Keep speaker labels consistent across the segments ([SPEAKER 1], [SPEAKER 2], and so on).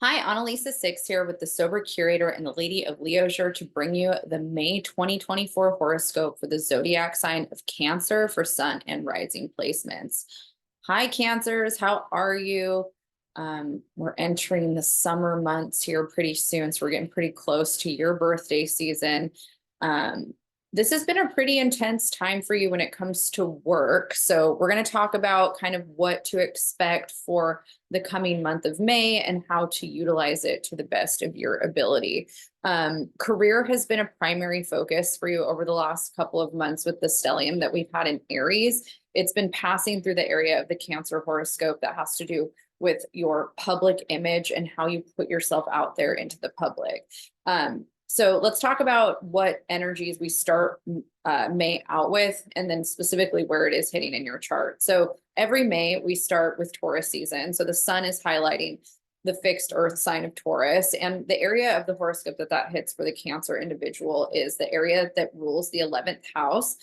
[SPEAKER 1] Hi, Analisa Six here with the Sober Curator and the Lady of Leisure to bring you the May 2024 horoscope for the zodiac sign of Cancer for Sun and Rising placements. Hi, Cancers, how are you? We're entering the summer months here pretty soon, so we're getting pretty close to your birthday season. Um, this has been a pretty intense time for you when it comes to work. So, we're going to talk about kind of what to expect for the coming month of May and how to utilize it to the best of your ability. Career has been a primary focus for you over the last couple of months with the stellium that we've had in Aries. It's been passing through the area of the Cancer horoscope that has to do with your public image and how you put yourself out there into the public. So let's talk about what energies we start May out with, and then specifically where it is hitting in your chart. So every May we start with Taurus season. So the sun is highlighting the fixed earth sign of Taurus, and the area of the horoscope that hits for the Cancer individual is the area that rules the 11th house.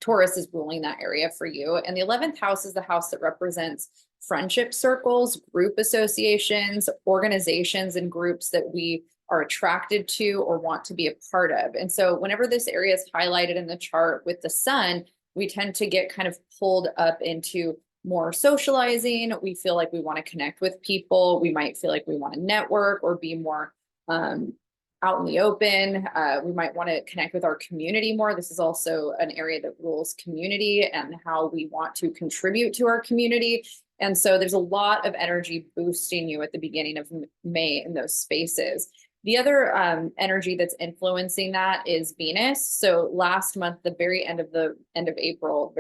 [SPEAKER 1] Taurus is ruling that area for you. And the 11th house is the house that represents friendship circles, group associations, organizations, and groups that we are attracted to or want to be a part of. And so whenever this area is highlighted in the chart with the sun, we tend to get kind of pulled up into more socializing. We feel like we want to connect with people. We might feel like we want to network or be more out in the open. We might want to connect with our community more. This is also an area that rules community and how we want to contribute to our community. And so there's a lot of energy boosting you at the beginning of May in those spaces. The other energy that's influencing that is Venus. So last month, the end of April,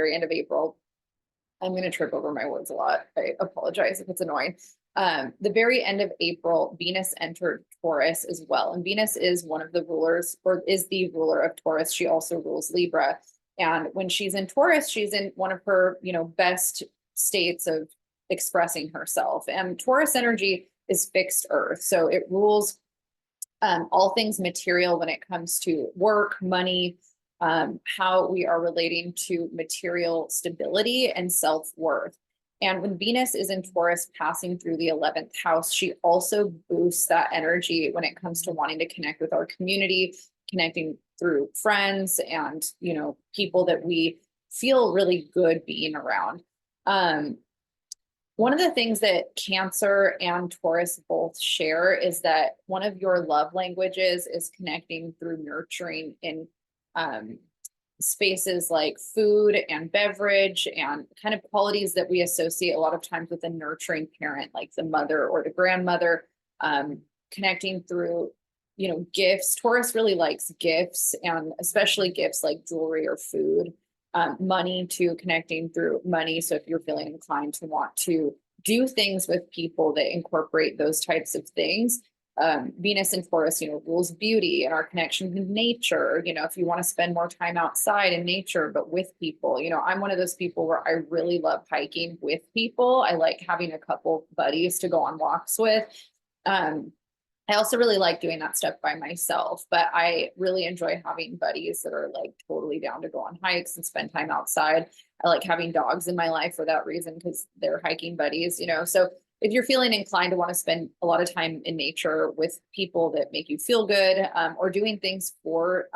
[SPEAKER 1] I'm going to trip over my words a lot. I apologize if it's annoying. The very end of April, Venus entered Taurus as well. And Venus is one of the rulers, or is the ruler of Taurus. She also rules Libra. And when she's in Taurus, she's in one of her, best states of expressing herself. And Taurus energy is fixed earth. So it rules all things material when it comes to work, money, how we are relating to material stability and self-worth. And when Venus is in Taurus passing through the 11th house, she also boosts that energy when it comes to wanting to connect with our community, connecting through friends and, people that we feel really good being around. One of the things that Cancer and Taurus both share is that one of your love languages is connecting through nurturing in spaces like food and beverage and kind of qualities that we associate a lot of times with a nurturing parent, like the mother or the grandmother, connecting through, gifts. Taurus really likes gifts, and especially gifts like jewelry or food. Money, to connecting through money. So if you're feeling inclined to want to do things with people that incorporate those types of things, Venus in Taurus, rules beauty and our connection to nature. If you want to spend more time outside in nature, but with people, I'm one of those people where I really love hiking with people. I like having a couple buddies to go on walks with. I also really like doing that stuff by myself, but I really enjoy having buddies that are like totally down to go on hikes and spend time outside. I like having dogs in my life for that reason because they're hiking buddies, So if you're feeling inclined to want to spend a lot of time in nature with people that make you feel good, or doing things for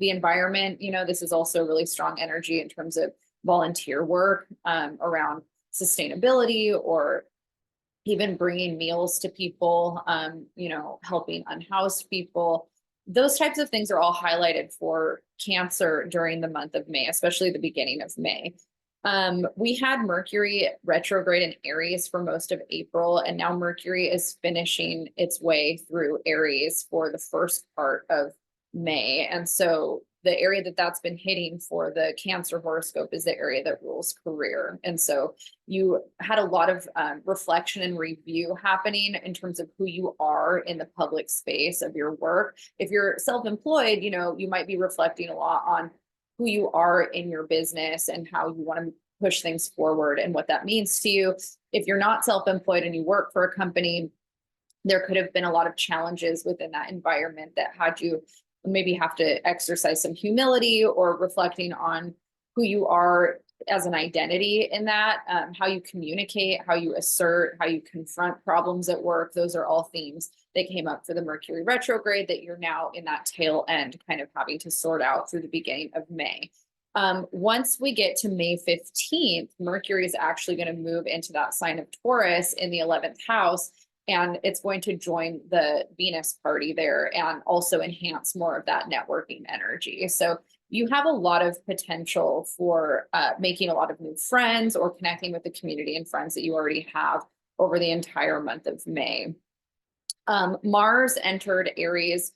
[SPEAKER 1] the environment, this is also really strong energy in terms of volunteer work around sustainability, or even bringing meals to people, helping unhoused people. Those types of things are all highlighted for Cancer during the month of May, especially the beginning of May. We had Mercury retrograde in Aries for most of April, and now Mercury is finishing its way through Aries for the first part of May. And so the area that's been hitting for the Cancer horoscope is the area that rules career. And so you had a lot of reflection and review happening in terms of who you are in the public space of your work. If you're self-employed, you might be reflecting a lot on who you are in your business and how you want to push things forward and what that means to you. If you're not self-employed and you work for a company, there could have been a lot of challenges within that environment that had you maybe have to exercise some humility or reflecting on who you are as an identity in that, how you communicate, how you assert, how you confront problems at work. Those are all themes that came up for the Mercury retrograde that you're now in that tail end kind of having to sort out through the beginning of May. Once we get to May 15th, Mercury is actually going to move into that sign of Taurus in the 11th house, and it's going to join the Venus party there and also enhance more of that networking energy. So you have a lot of potential for making a lot of new friends or connecting with the community and friends that you already have over the entire month of May. Mars entered Aries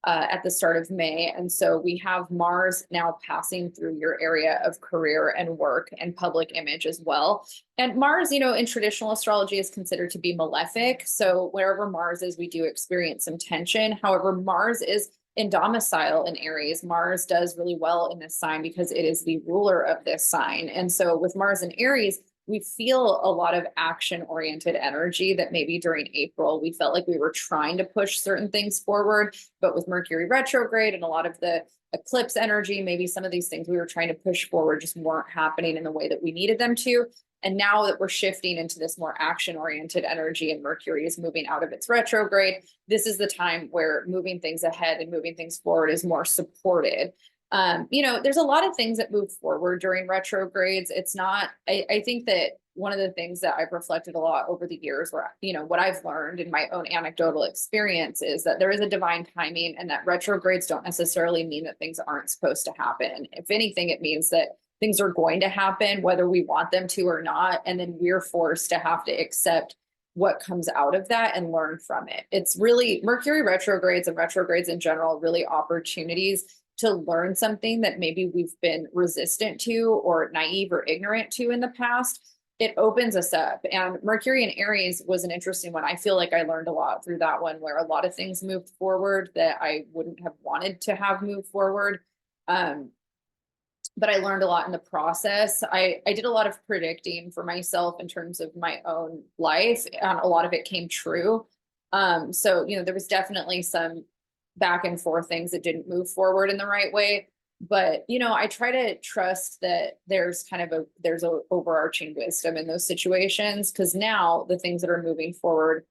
[SPEAKER 1] at the start of May. And so we have Mars now passing through your area of career and work and public image as well. And Mars, you know, in traditional astrology is considered to be malefic. So wherever Mars is, we do experience some tension. However, Mars is in domicile in Aries. Mars does really well in this sign because it is the ruler of this sign. And so with Mars in Aries, we feel a lot of action-oriented energy that maybe during April, we felt like we were trying to push certain things forward, but with Mercury retrograde and a lot of the eclipse energy, maybe some of these things we were trying to push forward just weren't happening in the way that we needed them to. And now that we're shifting into this more action-oriented energy and Mercury is moving out of its retrograde, this is the time where moving things ahead and moving things forward is more supported. You know, there's a lot of things that move forward during retrogrades. It's not, I think that one of the things that I've reflected a lot over the years where, you know, what I've learned in my own anecdotal experience is that there is a divine timing and that retrogrades don't necessarily mean that things aren't supposed to happen. If anything, it means that things are going to happen, whether we want them to or not. And then we're forced to have to accept what comes out of that and learn from it. It's really Mercury retrogrades and retrogrades in general, really opportunities to learn something that maybe we've been resistant to or naive or ignorant to in the past. It opens us up. And Mercury in Aries was an interesting one. I feel like I learned a lot through that one where a lot of things moved forward that I wouldn't have wanted to have moved forward. But I learned a lot in the process. I did a lot of predicting for myself in terms of my own life. And a lot of it came true. So, you know, there was definitely some back and forth things that didn't move forward in the right way. But, you know, I try to trust that there's there's a overarching wisdom in those situations, because now the things that are moving forward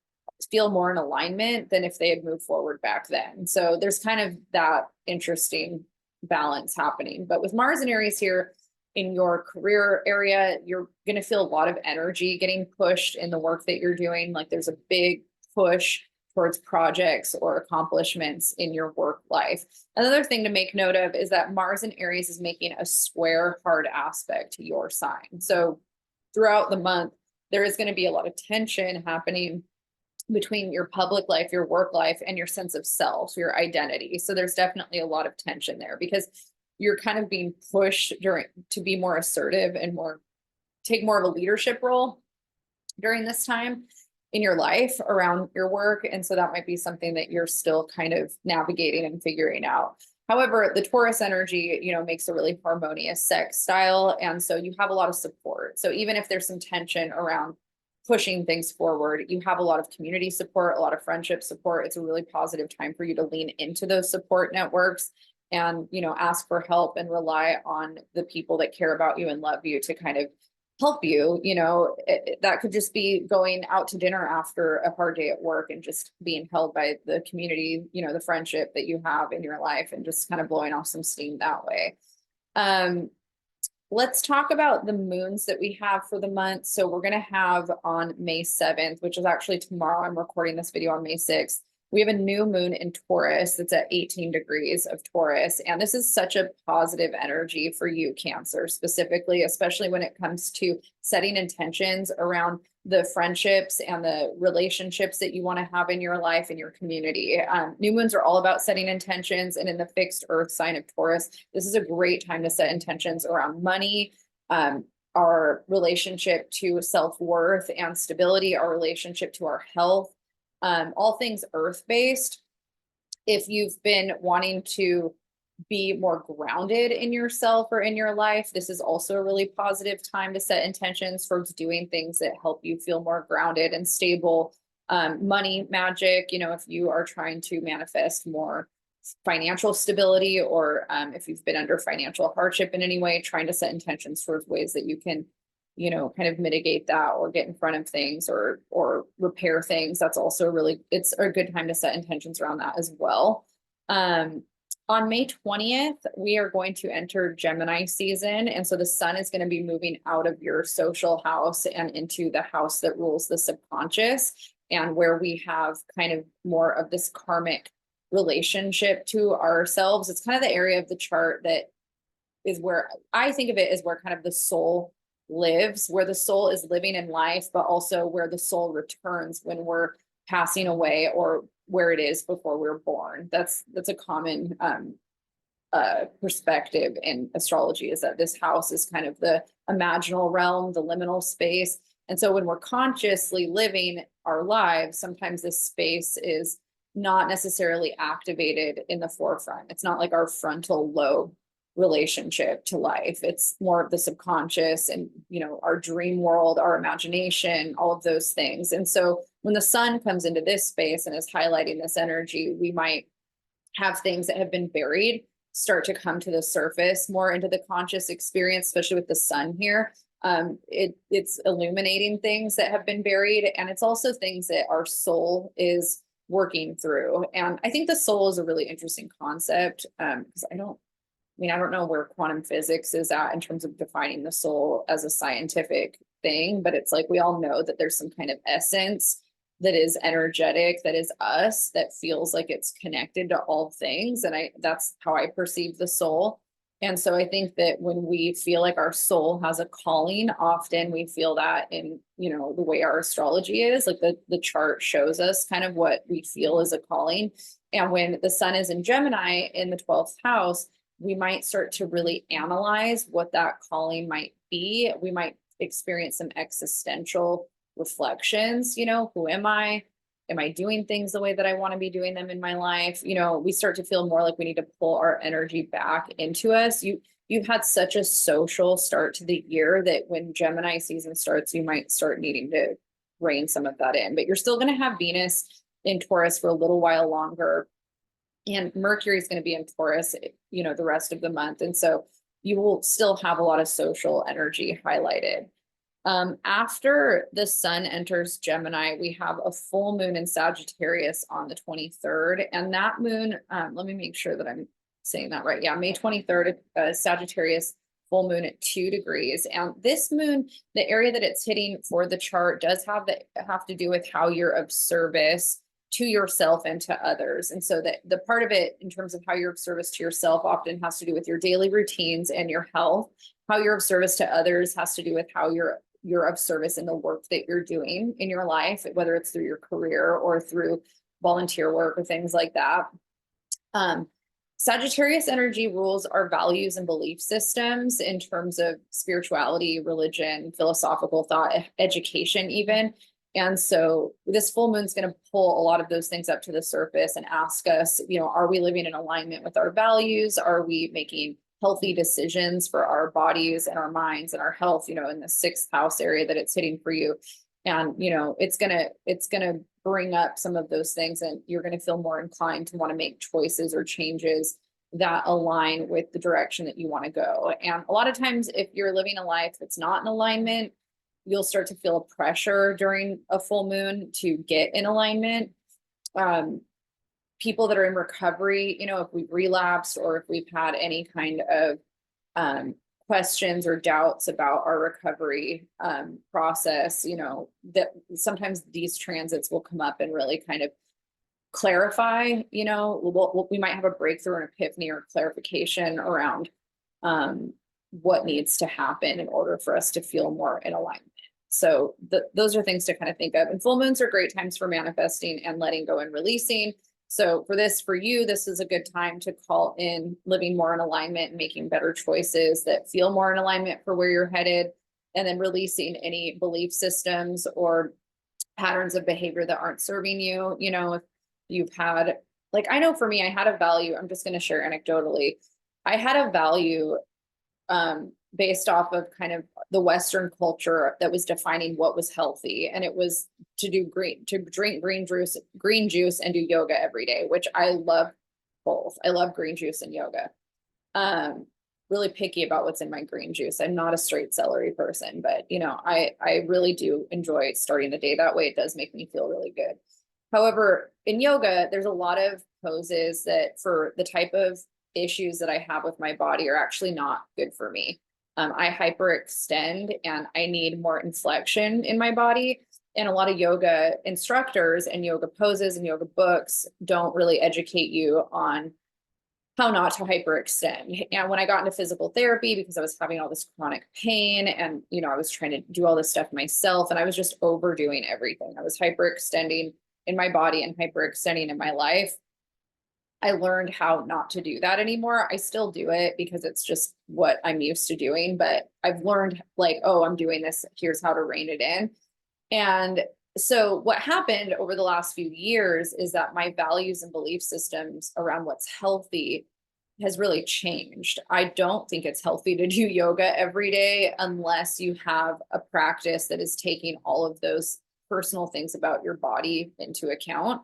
[SPEAKER 1] feel more in alignment than if they had moved forward back then. So there's kind of that interesting balance happening. But with Mars and Aries here in your career area, you're going to feel a lot of energy getting pushed in the work that you're doing. Like there's a big push towards projects or accomplishments in your work life. Another thing to make note of is that Mars in Aries is making a square hard aspect to your sign. So throughout the month, there is going to be a lot of tension happening between your public life, your work life, and your sense of self, your identity. So there's definitely a lot of tension there because you're kind of being pushed to be more assertive and take more of a leadership role during this time in your life around your work. And so that might be something that you're still kind of navigating and figuring out. However, the Taurus energy, you know, makes a really harmonious sex style. And so you have a lot of support. So even if there's some tension around pushing things forward, you have a lot of community support, a lot of friendship support. It's a really positive time for you to lean into those support networks and, you know, ask for help and rely on the people that care about you and love you to kind of help you. You know, that could just be going out to dinner after a hard day at work and just being held by the community, you know, the friendship that you have in your life and just kind of blowing off some steam that way. Let's talk about the moons that we have for the month. So we're going to have on May 7th, which is actually tomorrow. I'm recording this video on May 6th. We have a new moon in Taurus that's at 18 degrees of Taurus. And this is such a positive energy for you, Cancer, specifically, especially when it comes to setting intentions around the friendships and the relationships that you want to have in your life and your community. New moons are all about setting intentions. And in the fixed earth sign of Taurus, this is a great time to set intentions around money, our relationship to self-worth and stability, our relationship to our health. All things earth-based. If you've been wanting to be more grounded in yourself or in your life, this is also a really positive time to set intentions for doing things that help you feel more grounded and stable. Money magic, you know, if you are trying to manifest more financial stability, or if you've been under financial hardship in any way, trying to set intentions towards ways that you can, you know, kind of mitigate that or get in front of things or repair things. That's also really, it's a good time to set intentions around that as well. On May 20th, we are going to enter Gemini season. And so the sun is going to be moving out of your social house and into the house that rules the subconscious, and where we have kind of more of this karmic relationship to ourselves. It's kind of the area of the chart that is where I think of it as where kind of the soul lives, where the soul is living in life, but also where the soul returns when we're passing away, or where it is before we're born. That's a common perspective in astrology, is that this house is kind of the imaginal realm, the liminal space. And so when we're consciously living our lives, sometimes this space is not necessarily activated in the forefront. It's not like our frontal lobe relationship to life. It's more of the subconscious and, you know, our dream world, our imagination, all of those things. And so when the sun comes into this space and is highlighting this energy, we might have things that have been buried start to come to the surface more into the conscious experience, especially with the sun here. It's illuminating things that have been buried, and it's also things that our soul is working through. And I think the soul is a really interesting concept, because I don't know where quantum physics is at in terms of defining the soul as a scientific thing, but it's like we all know that there's some kind of essence that is energetic, that is us, that feels like it's connected to all things. And that's how I perceive the soul. And so I think that when we feel like our soul has a calling, often we feel that in, you know, the way our astrology is, like the chart shows us kind of what we feel is a calling. And when the sun is in Gemini in the 12th house, we might start to really analyze what that calling might be. We might experience some existential reflections, you know, who am I? Am I doing things the way that I want to be doing them in my life? You know, we start to feel more like we need to pull our energy back into us. You've had such a social start to the year that when Gemini season starts, you might start needing to rein some of that in, but you're still going to have Venus in Taurus for a little while longer. And Mercury is going to be in Taurus, you know, the rest of the month. And so you will still have a lot of social energy highlighted. After the sun enters Gemini, we have a full moon in Sagittarius on the 23rd. And that moon, let me make sure that I'm saying that right. Yeah, May 23rd, Sagittarius full moon at 2 degrees. And this moon, the area that it's hitting for the chart does have to do with how you're of service to yourself and to others. And so that the part of it in terms of how you're of service to yourself often has to do with your daily routines and your health. How you're of service to others has to do with how you're of service in the work that you're doing in your life, whether it's through your career or through volunteer work or things like that. Sagittarius energy rules our values and belief systems in terms of spirituality, religion, philosophical thought, education even. And so this full moon is going to pull a lot of those things up to the surface and ask us, you know, are we living in alignment with our values? Are we making healthy decisions for our bodies and our minds and our health, you know, in the 6th house area that it's hitting for you? And, you know, it's going to bring up some of those things, and you're going to feel more inclined to want to make choices or changes that align with the direction that you want to go. And a lot of times, if you're living a life that's not in alignment, you'll start to feel a pressure during a full moon to get in alignment. People that are in recovery, you know, if we've relapsed or if we've had any kind of questions or doubts about our recovery process, you know, that sometimes these transits will come up and really kind of clarify, you know, we might have a breakthrough or an epiphany or clarification around what needs to happen in order for us to feel more in alignment. So those are things to kind of think of. And full moons are great times for manifesting and letting go and releasing. So for you, this is a good time to call in living more in alignment and making better choices that feel more in alignment for where you're headed, and then releasing any belief systems or patterns of behavior that aren't serving you. You know, if you've had, like, I know for me, I had a value, I'm just going to share anecdotally. I had a value based off of kind of the Western culture that was defining what was healthy. And it was to drink green juice and do yoga every day, which I love both. I love green juice and yoga. Really picky about what's in my green juice. I'm not a straight celery person, but I really do enjoy starting the day that way. It does make me feel really good. However, in yoga, there's a lot of poses that for the type of issues that I have with my body are actually not good for me. I hyperextend and I need more inflection in my body. And a lot of yoga instructors and yoga poses and yoga books don't really educate you on how not to hyperextend. And when I got into physical therapy, because I was having all this chronic pain and, I was trying to do all this stuff myself and I was just overdoing everything. I was hyperextending in my body and hyperextending in my life. I learned how not to do that anymore. I still do it because it's just what I'm used to doing, but I've learned like, oh, I'm doing this. Here's how to rein it in. And so what happened over the last few years is that my values and belief systems around what's healthy has really changed. I don't think it's healthy to do yoga every day unless you have a practice that is taking all of those personal things about your body into account.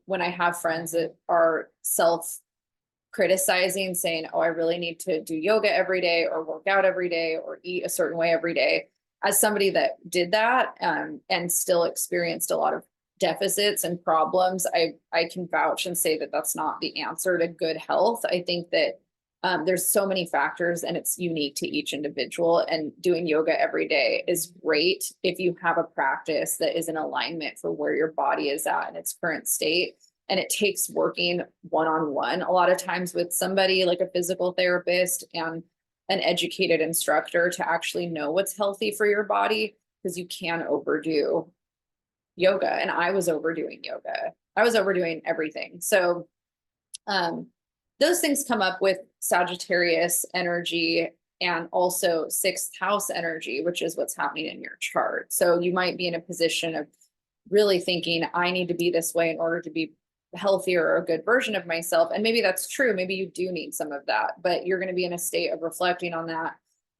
[SPEAKER 1] When I have friends that are self-criticizing, saying, oh, I really need to do yoga every day or work out every day or eat a certain way every day, as somebody that did that and still experienced a lot of deficits and problems, I can vouch and say that that's not the answer to good health. I think that there's so many factors and it's unique to each individual, and doing yoga every day is great if you have a practice that is in alignment for where your body is at in its current state. And it takes working one-on-one a lot of times with somebody like a physical therapist and an educated instructor to actually know what's healthy for your body, because you can overdo yoga. And I was overdoing yoga. I was overdoing everything. So those things come up with Sagittarius energy and also sixth house energy, which is what's happening in your chart. So you might be in a position of really thinking, I need to be this way in order to be healthier or a good version of myself. And maybe that's true. Maybe you do need some of that, but you're going to be in a state of reflecting on that.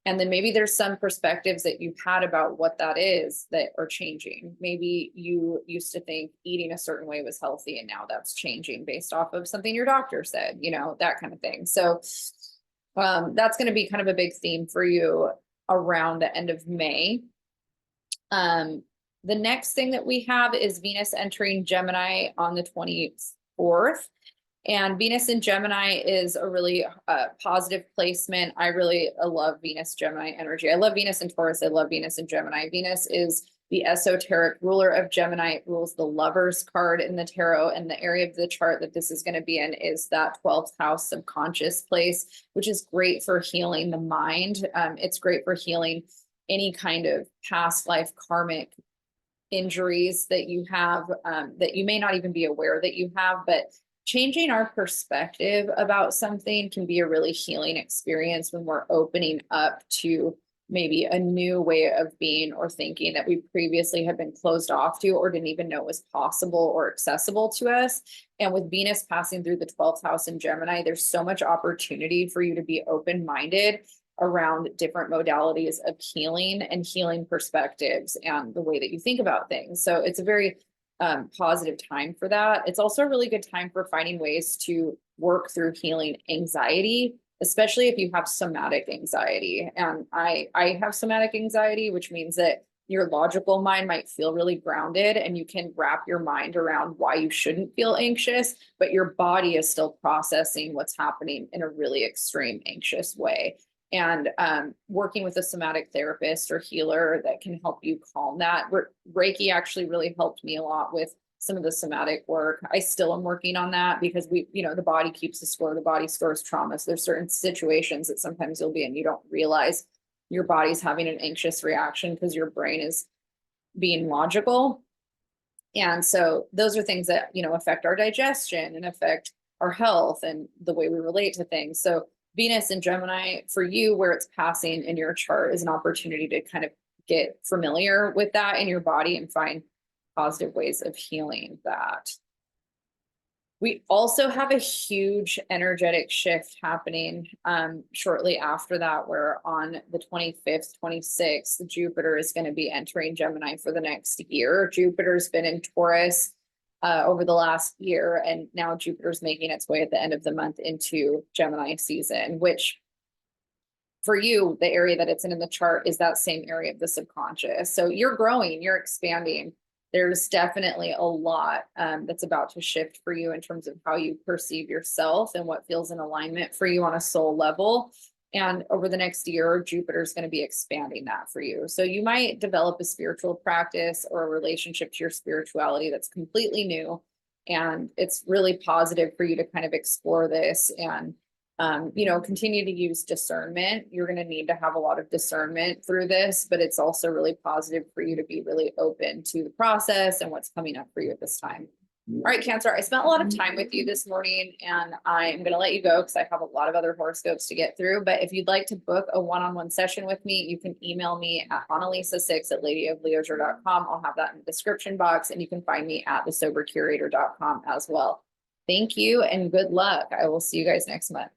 [SPEAKER 1] And then maybe there's some perspectives that you've had about what that is that are changing. Maybe you used to think eating a certain way was healthy, and now that's changing based off of something your doctor said, that kind of thing. So that's going to be kind of a big theme for you around the end of May. The next thing that we have is Venus entering Gemini on the 24th. And Venus in Gemini is a really positive placement. I really love Venus Gemini energy. I love Venus in Taurus. I love Venus in Gemini. Venus is the esoteric ruler of Gemini. It rules the Lovers card in the tarot. And the area of the chart that this is going to be in is that 12th house subconscious place, which is great for healing the mind. It's great for healing any kind of past life karmic injuries that you have that you may not even be aware that you have, but changing our perspective about something can be a really healing experience when we're opening up to maybe a new way of being or thinking that we previously had been closed off to or didn't even know was possible or accessible to us. And with Venus passing through the 12th house in Gemini, there's so much opportunity for you to be open-minded around different modalities of healing and healing perspectives and the way that you think about things. So it's a very positive time for that. It's also a really good time for finding ways to work through healing anxiety, especially if you have somatic anxiety. And I have somatic anxiety, which means that your logical mind might feel really grounded and you can wrap your mind around why you shouldn't feel anxious, but your body is still processing what's happening in a really extreme anxious way. And working with a somatic therapist or healer that can help you calm that. Reiki actually really helped me a lot with some of the somatic work. I still am working on that because the body keeps the score, the body stores trauma. So there's certain situations that sometimes you'll be in, you don't realize your body's having an anxious reaction because your brain is being logical. And so those are things that, affect our digestion and affect our health and the way we relate to things. So Venus in Gemini for you, where it's passing in your chart, is an opportunity to kind of get familiar with that in your body and find positive ways of healing that. We also have a huge energetic shift happening shortly after that, where on the 25th, 26th, Jupiter is going to be entering Gemini for the next year. Jupiter's been in Taurus over the last year. And now Jupiter's making its way at the end of the month into Gemini season, which for you, the area that it's in the chart is that same area of the subconscious. So you're growing, you're expanding. There's definitely a lot that's about to shift for you in terms of how you perceive yourself and what feels in alignment for you on a soul level. And over the next year, Jupiter's going to be expanding that for you. So you might develop a spiritual practice or a relationship to your spirituality that's completely new. And it's really positive for you to kind of explore this and, continue to use discernment. You're going to need to have a lot of discernment through this, but it's also really positive for you to be really open to the process and what's coming up for you at this time. All right, Cancer, I spent a lot of time with you this morning and I'm going to let you go because I have a lot of other horoscopes to get through. But if you'd like to book a one-on-one session with me, you can email me at analisa6@ladyofleisure.com. I'll have that in the description box, and you can find me at thesobercurator.com as well. Thank you and good luck. I will see you guys next month.